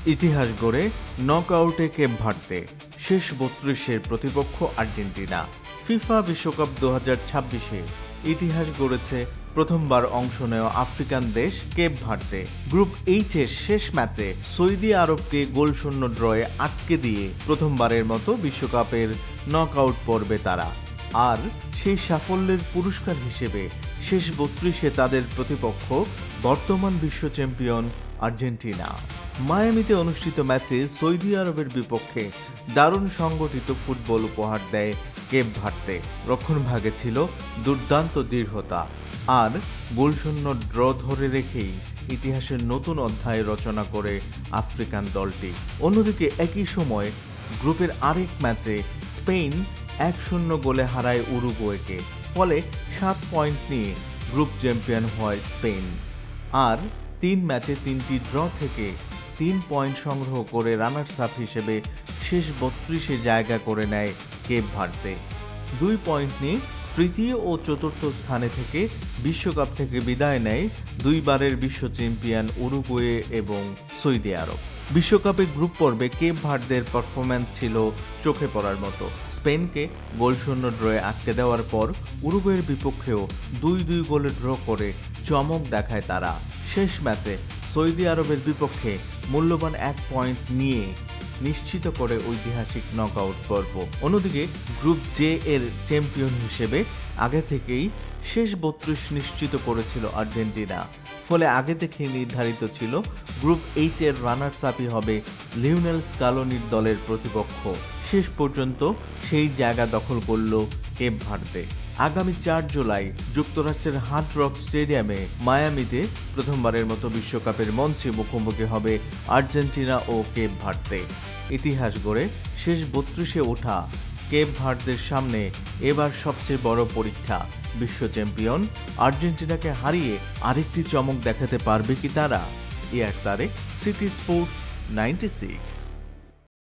ইতিহাস গড়ে নকআউটে Cape Verde, শেষ ৩২-এর প্রতিপক্ষ আর্জেন্টিনা। ফিফা বিশ্বকাপ ২০২৬-এ ইতিহাস গড়েছে প্রথমবার অংশ নেওয়া আফ্রিকান দেশ কেপ ভার্দে। গ্রুপ এইচ-এর শেষ ম্যাচে সৌদি আরবকে গোলশূন্য ড্রয়ে আটকে দিয়ে প্রথমবারের মতো বিশ্বকাপের নকআউট পর্বে তারা। আর সেই সাফল্যের পুরস্কার হিসেবে শেষ ৩২-এ তাদের প্রতিপক্ষ বর্তমান বিশ্ব চ্যাম্পিয়ন আর্জেন্টিনা। মায়ামিতে অনুষ্ঠিত ম্যাচে সৌদি আরবের বিপক্ষে দারুণ সংগঠিত ফুটবল উপহার দেয় কেপ ভার্দে। রক্ষণভাগে ছিল দুর্দান্ত দৃঢ়তা, আর গোলশূন্য ড্র ধরে রেখেই ইতিহাসের নতুন অধ্যায় রচনা করে আফ্রিকান দলটি। অন্যদিকে একই সময় গ্রুপের আরেক ম্যাচে স্পেন ১-০ গোলে হারায় উরুগুয়েকে। ফলে ৭ পয়েন্ট নিয়ে গ্রুপ চ্যাম্পিয়ন হয় স্পেন। আর ৩ ম্যাচে ৩টি ড্র থেকে ৩ পয়েন্ট সংগ্রহ করে রানার্স আপ হিসেবে শেষ ৩২-এ জায়গা করে নেয় কেপ ভার্দে। ২ পয়েন্ট নিয়ে তৃতীয় ও চতুর্থ স্থানে থেকে বিশ্বকাপ থেকে বিদায় নেয় দুইবারের বিশ্ব চ্যাম্পিয়ন উরুগুয়ে এবং সৌদি আরব। বিশ্বকাপে গ্রুপ পর্বে কেপ ভার্দের পারফরম্যান্স ছিল চোখে পড়ার মতো। স্পেনকে গোলশূন্য ড্রয়ে আটকে দেওয়ার পর উরুগুয়ের বিপক্ষেও ২-২ গোলে ড্র করে চমক দেখায় তারা। শেষ ম্যাচে সৌদি আরবের বিপক্ষে মূল্যবান ১ পয়েন্ট নিয়ে নিশ্চিত করে ঐতিহাসিক নকআউট পর্ব। অন্যদিকে গ্রুপ জে এর চ্যাম্পিয়ন হিসেবে আগে থেকেই শেষ ৩২ নিশ্চিত করেছিল আর্জেন্টিনা। ফলে আগে থেকেই নির্ধারিত ছিল গ্রুপ এইচ এর রানার্স আপই হবে লিওনেল স্কালোনির দলের প্রতিপক্ষ। শেষ পর্যন্ত সেই জায়গা দখল করল কেপ ভার্দে। আগামী ৪ জুলাই যুক্তরাষ্ট্রের হার্ড রক স্টেডিয়ামে মায়ামিতে প্রথমবারের মতো বিশ্বকাপের মঞ্চে মুখোমুখি হবে আর্জেন্টিনা ও কেপ ভার্দে। ইতিহাস গড়ে শেষ ৩২-এ ওঠা কেপ ভার্দের সামনে এবার সবচেয়ে বড় পরীক্ষা। বিশ্ব চ্যাম্পিয়ন আর্জেন্টিনাকে হারিয়ে আরেকটি চমক দেখাতে পারবে কি তারা? এ এক তারে, সিটি স্পোর্টস 96।